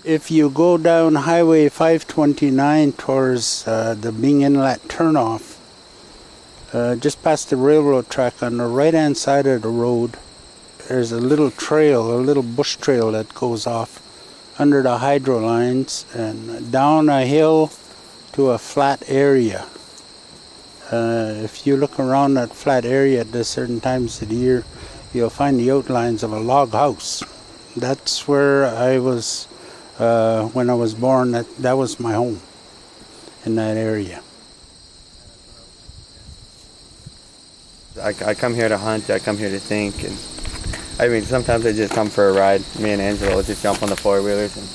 If you go down Highway 529 towards the Bing Inlet turnoff, just past the railroad track on the right-hand side of the road, there's a little trail, a little bush trail that goes off under the hydro lines and down a hill to a flat area. If you look around that flat area at the certain times of the year, you'll find the outlines of a log house. That's where I was when I was born. That was my home in that area. I come here to hunt, I come here to think, and I mean sometimes I just come for a ride. Me and Angela will just jump on the four-wheelers and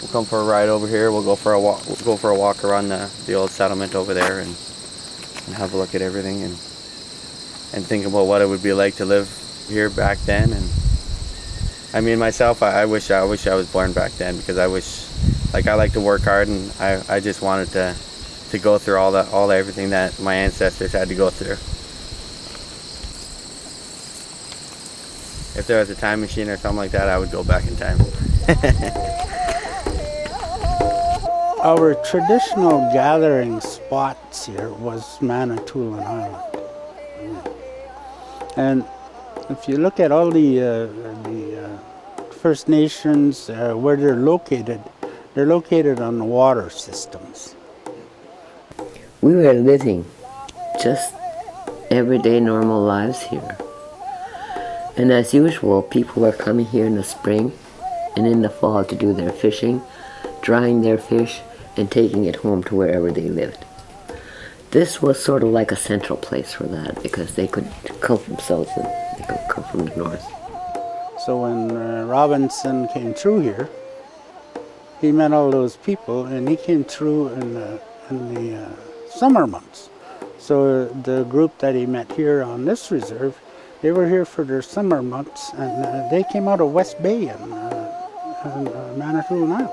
we'll come for a ride over here. We'll go for a walk. We'll go for a walk around the old settlement over there and have a look at everything and think about what it would be like to live here back then. And I mean myself, I wish I was born back then, because I wish, like, I like to work hard, and I just wanted to go through all everything that my ancestors had to go through. If there was a time machine or something like that, I would go back in time. Our traditional gathering spots here was Manitoulin Island. And if you look at all the First Nations, where they're located on the water systems. We were living just everyday normal lives here. And as usual, people were coming here in the spring and in the fall to do their fishing, drying their fish, and taking it home to wherever they lived. This was sort of like a central place for that, because they could come from south and they could come from the north. So when Robinson came through here, he met all those people, and he came through in the summer months. So the group that he met here on this reserve, they were here for their summer months, and they came out of West Bay and Manitoulin Island.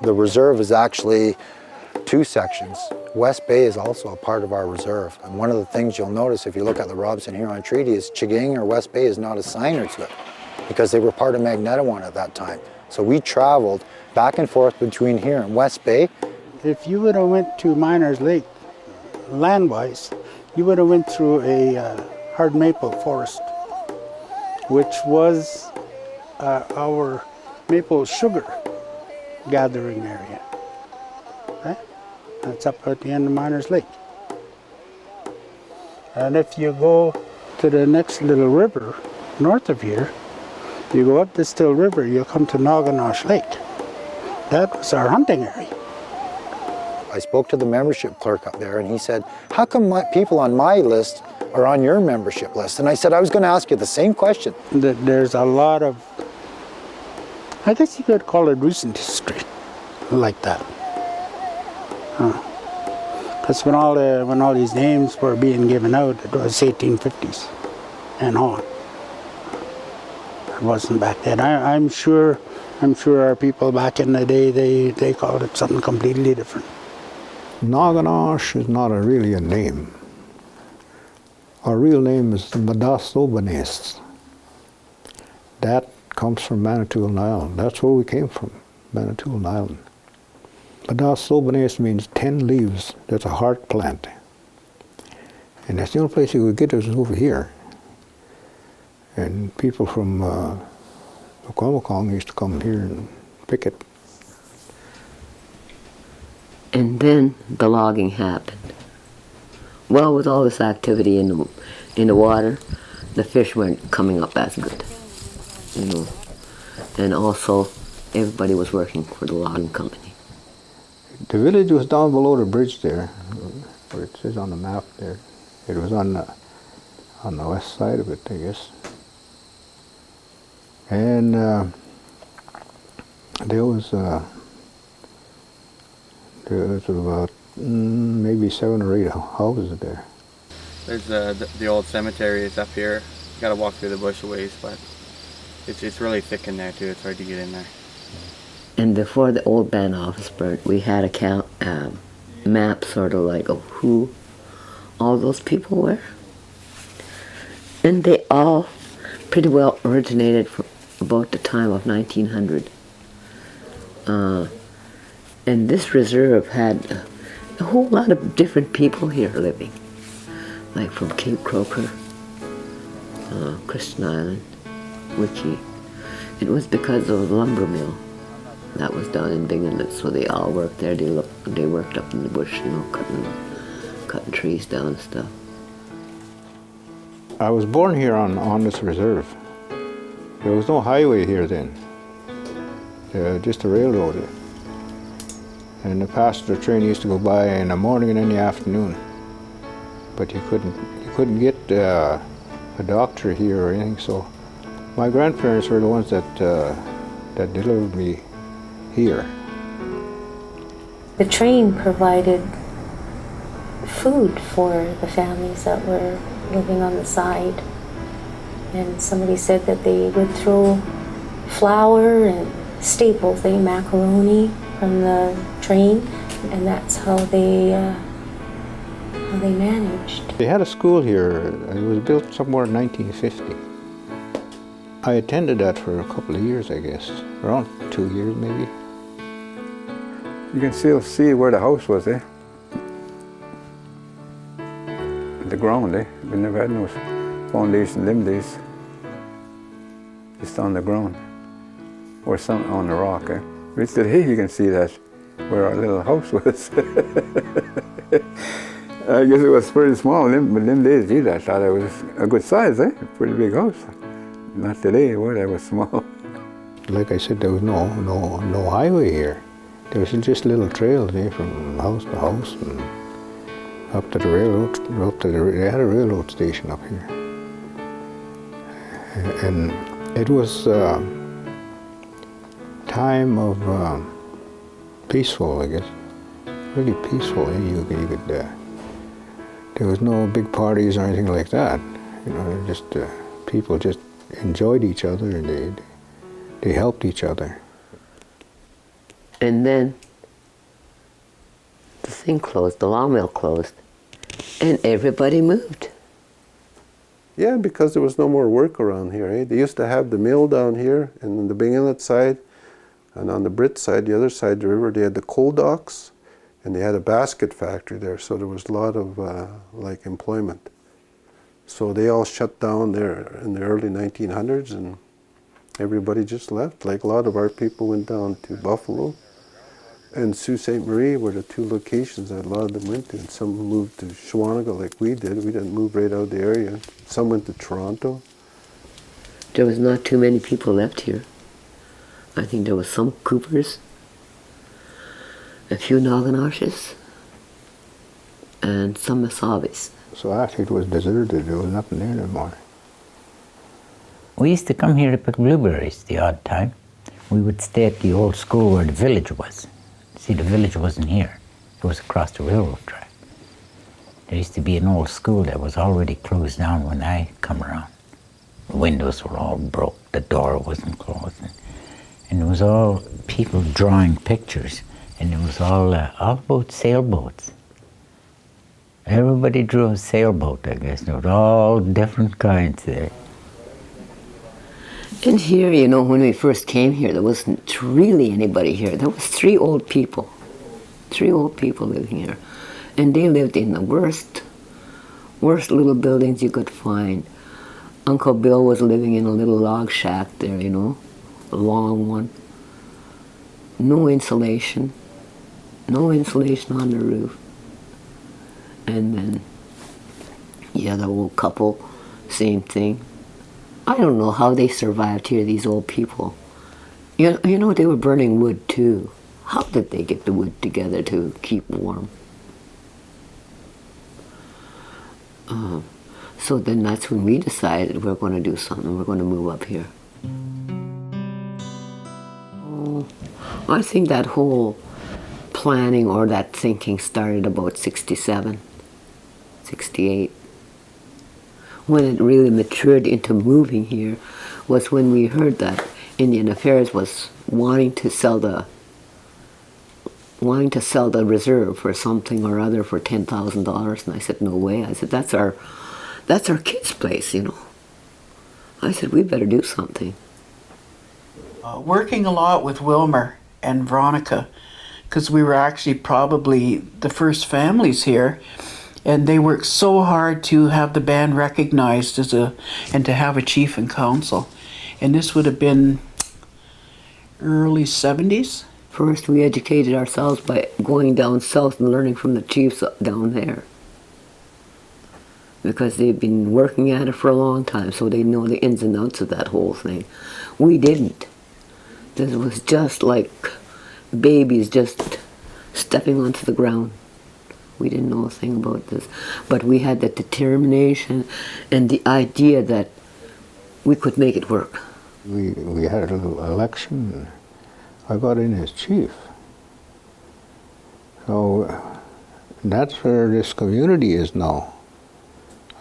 The reserve is actually two sections. West Bay is also a part of our reserve. And one of the things you'll notice if you look at the Robinson-Huron Treaty is Chigang or West Bay is not a signer to it, because they were part of Magnetawan at that time. So we traveled back and forth between here and West Bay. If you would have went to Miners Lake, land-wise, you would have went through a hard maple forest, which was our maple sugar gathering area. Okay? That's up at the end of Miners Lake. And if you go to the next little river north of here, you go up the Still River, you'll come to NOGANOSH Lake. That was our hunting area. I spoke to the membership clerk up there, and he said, how come people on my list are on your membership list? And I said, I was going to ask you the same question. There's a lot of, I guess you could call it recent history, like that. Because when all these names were being given out, it was 1850s and on. It wasn't back then. I'm sure our people back in the day, they called it something completely different. Noganosh is not really a name. Our real name is Magnetawan. That comes from Manitoulin Island. That's where we came from, Manitoulin Island. Magnetawan means 10 leaves. That's a heart plant. And that's the only place you could get it was over here. And people from Quamacong used to come here and pick it. And then the logging happened. Well, with all this activity in the water, the fish weren't coming up as good, you know. And also, everybody was working for the logging company. The village was down below the bridge there, where it says on the map there. It was on the west side of it, I guess. And there was about maybe 7 or 8 houses there. There's the old cemetery is up here. You gotta walk through the bush a ways, but it's really thick in there too. It's hard to get in there. And before the old band office burnt, we had a map sort of like of who all those people were. And they all pretty well originated from about the time of 1900. And this reserve had a whole lot of different people here living, like from Cape Croker, Christian Island, Wiki. It was because of the lumber mill that was down in Big Inlet, so they all worked there. They worked up in the bush, you know, cutting trees down and stuff. I was born here on this reserve. There was no highway here then, just a railroad. And the passenger train used to go by in the morning and in the afternoon. But you couldn't get a doctor here or anything. So my grandparents were the ones that delivered me here. The train provided food for the families that were living on the side. And somebody said that they would throw flour and staples, macaroni from the train, and that's how they managed. They had a school here. It was built somewhere in 1950. I attended that for a couple of years, I guess, around 2 years maybe. You can still see where the house was, eh? The ground, eh? We never had no foundation them days. Just on the ground, or some on the rock, eh? We said, hey, you can see that, where our little house was. I guess it was pretty small, but them days, geez, I thought it was a good size, eh? A pretty big house. Not today, where it was small. Like I said, there was no highway here. There was just little trails from house to house and up to the railroad. They had a railroad station up here, and it was time of peaceful, I guess. Really peaceful. There was no big parties or anything like that. You know, just people just enjoyed each other and they helped each other. And then the thing closed, the law mill closed, and everybody moved. Yeah, because there was no more work around here. Eh? They used to have the mill down here, and on the Big Inlet side, and on the Brit side, the other side of the river, they had the coal docks, and they had a basket factory there, so there was a lot of like employment. So they all shut down there in the early 1900s, and everybody just left. Like a lot of our people went down to Buffalo, and Sault Ste. Marie were the two locations that a lot of them went to. And some moved to Shawanaga like we did. We didn't move right out of the area. Some went to Toronto. There was not too many people left here. I think there was some Coopers, a few Noganoshes, and some Mesavis. So actually it was deserted. There was nothing there anymore. We used to come here to pick blueberries the odd time. We would stay at the old school where the village was. See, the village wasn't here. It was across the railroad track. There used to be an old school that was already closed down when I come around. The windows were all broke, the door wasn't closed. And it was all people drawing pictures, and it was all about sailboats. Everybody drew a sailboat, I guess. There were all different kinds there. And here, you know, when we first came here, there wasn't really anybody here. There was three old people living here. And they lived in the worst little buildings you could find. Uncle Bill was living in a little log shack there, you know, a long one. No insulation on the roof. And then, yeah, the old couple, same thing. I don't know how they survived here, these old people. You know, they were burning wood too. How did they get the wood together to keep warm? So then that's when we decided we're going to do something. We're going to move up here. I think that whole planning or that thinking started about 67, 68. When it really matured into moving here was when we heard that Indian Affairs was wanting to sell the reserve for something or other for $10,000, and I said, no way. I said, that's our kid's place, you know. I said, we better do something. Working a lot with WILMER and Veronica, because we were actually probably the first families here, and they worked so hard to have the band recognized and to have a chief and council. And this would have been early 70s. First, we educated ourselves by going down south and learning from the chiefs down there, because they've been working at it for a long time, so they know the ins and outs of that whole thing. We didn't. This was just like babies just stepping onto the ground. We didn't know a thing about this, but we had the determination and the idea that we could make it work. We had a little election. I got in as chief. So that's where this community is now.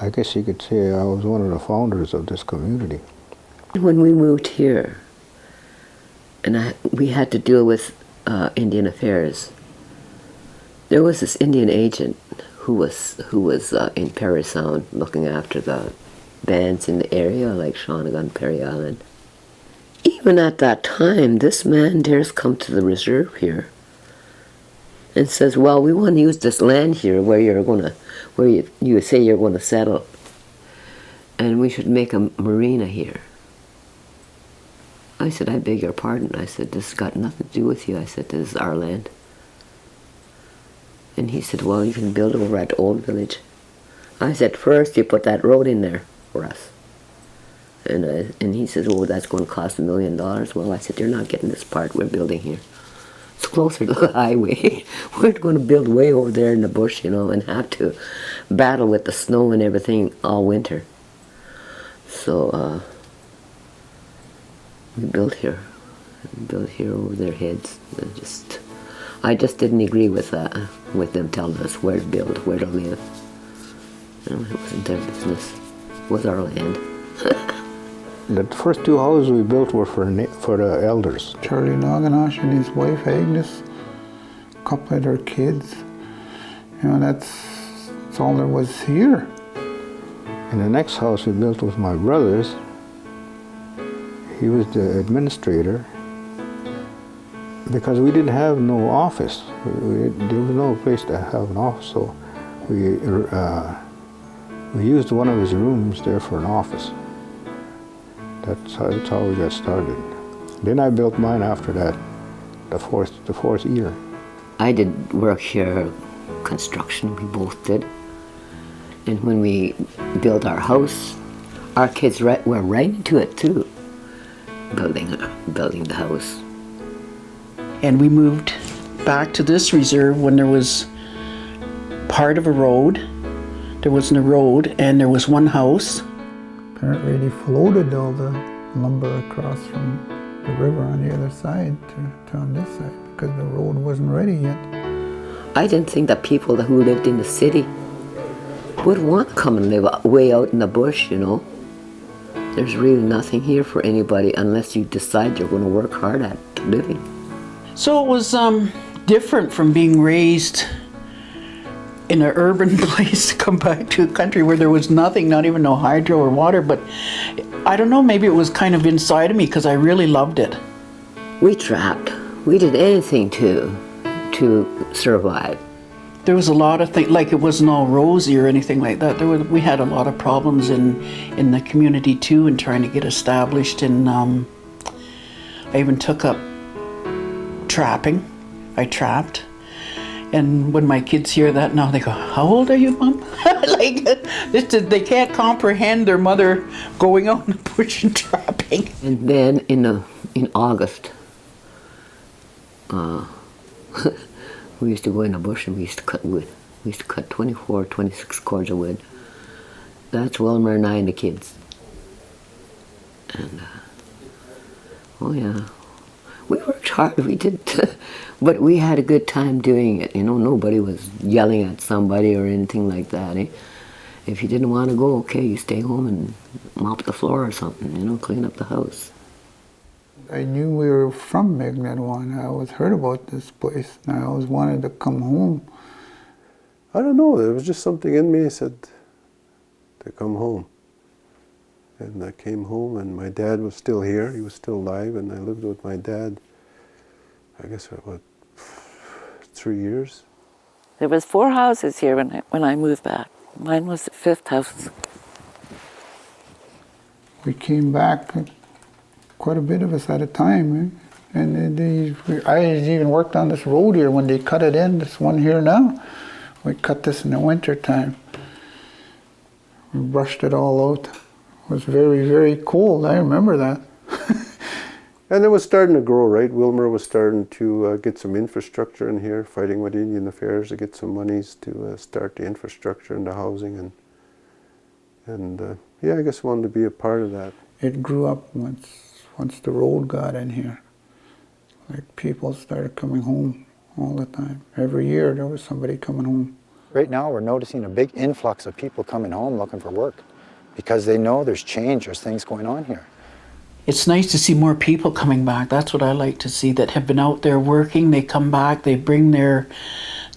I guess you could say I was one of the founders of this community. When we moved here, and we had to deal with Indian affairs, there was this Indian agent who was in Parry Sound looking after the bands in the area, like Shawnigan, Perry Island. Even at that time, this man dares come to the reserve here and says, well, we want to use this land here where you say you're going to settle, and we should make a marina here. I said, I beg your pardon. I said, this has got nothing to do with you. I said, this is our land. And he said, well, you can build over at Old Village. I said, first you put that road in there for us. And he says, oh, that's going to cost $1 million. Well, I said, you're not getting this part we're building here. It's closer to the highway. We're going to build way over there in the bush, and have to battle with the snow and everything all winter. So we built here. We built here over their heads. I just didn't agree with them telling us where to build, where to live. It wasn't their business. It was our land. The first 2 houses we built were for the elders. Charlie Noganosh and his wife Agnes, a couple of their kids. That's all there was here. And the next house we built was my brother's. He was the administrator, because we didn't have no office. There was no place to have an office, so we used one of his rooms there for an office. That's how we got started. Then I built mine after that, the fourth year. I did work here, construction, we both did. And when we built our house, our kids were right into it too, building the house. And we moved back to this reserve when there was part of a road. There wasn't a road, and there was one house. Apparently they floated all the lumber across from the river on the other side to on this side, because the road wasn't ready yet. I didn't think that people who lived in the city would want to come and live way out in the bush, There's really nothing here for anybody unless you decide you're going to work hard at living. So it was different from being raised in an urban place to come back to a country where there was nothing, not even no hydro or water. But I don't know, maybe it was kind of inside of me because I really loved it. We trapped. We did anything to survive. There was a lot of things, like it wasn't all rosy or anything like that. We had a lot of problems in the community too, and trying to get established. And I even took up trapping. I trapped. And when my kids hear that now, they go, how old are you, Mom? They can't comprehend their mother going out in the bush and trapping. And then in August, we used to go in the bush and we used to cut wood. We used to cut 24, 26 cords of wood. That's Wilmer and I and the kids. And, oh yeah. We worked hard, we did, but we had a good time doing it. Nobody was yelling at somebody or anything like that. If you didn't want to go, okay, you stay home and mop the floor or something, clean up the house. I knew we were from Magnetawan. I always heard about this place, and I always wanted to come home. I don't know, there was just something in me that said to come home. And I came home, and my dad was still here. He was still alive, and I lived with my dad. I guess, what, 3 years? There was 4 houses here when I moved back. Mine was the 5th house. We came back, quite a bit of us at a time, and I even worked on this road here when they cut it in, this one here now. We cut this in the winter time. We brushed it all out. It was very, very cold, I remember that. And it was starting to grow, right? WILMER was starting to get some infrastructure in here, fighting with Indian Affairs to get some monies to start the infrastructure and the housing, and yeah, I guess wanted to be a part of that. It grew up once the road got in here. Like people started coming home all the time. Every year there was somebody coming home. Right now we're noticing a big influx of people coming home looking for work because they know there's change, there's things going on here. It's nice to see more people coming back. That's what I like to see, that have been out there working. They come back, they bring their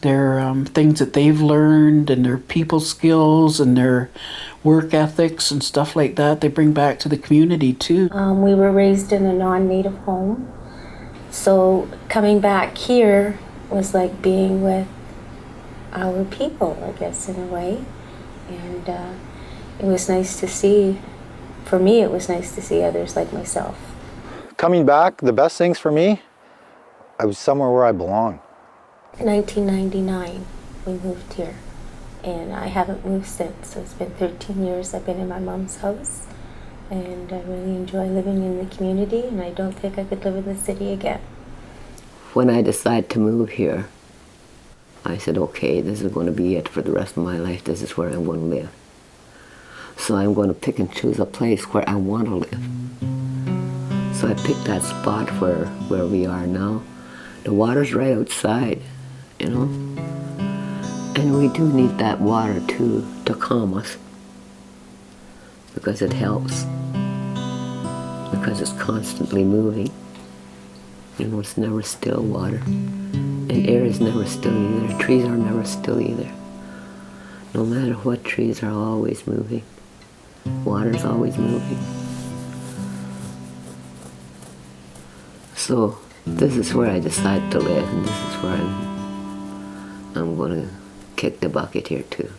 things that they've learned and their people skills and their work ethics and stuff like that. They bring back to the community too. We were raised in a non-native home, so coming back here was like being with our people, I guess, in a way. And it was nice to see. For me, it was nice to see others like myself. Coming back, the best things for me, I was somewhere where I belong. 1999, we moved here, and I haven't moved since. So it's been 13 years I've been in my mom's house, and I really enjoy living in the community, and I don't think I could live in the city again. When I decided to move here, I said, okay, this is going to be it for the rest of my life. This is where I'm going to live. So I'm going to pick and choose a place where I want to live. So I picked that spot where we are now. The water's right outside, you know. And we do need that water too to calm us, because it helps. Because it's constantly moving. You know, it's never still water. And air is never still either. Trees are never still either. No matter what, trees are always moving. Water's always moving. So this is where I decided to live, and this is where I'm going to kick the bucket here too.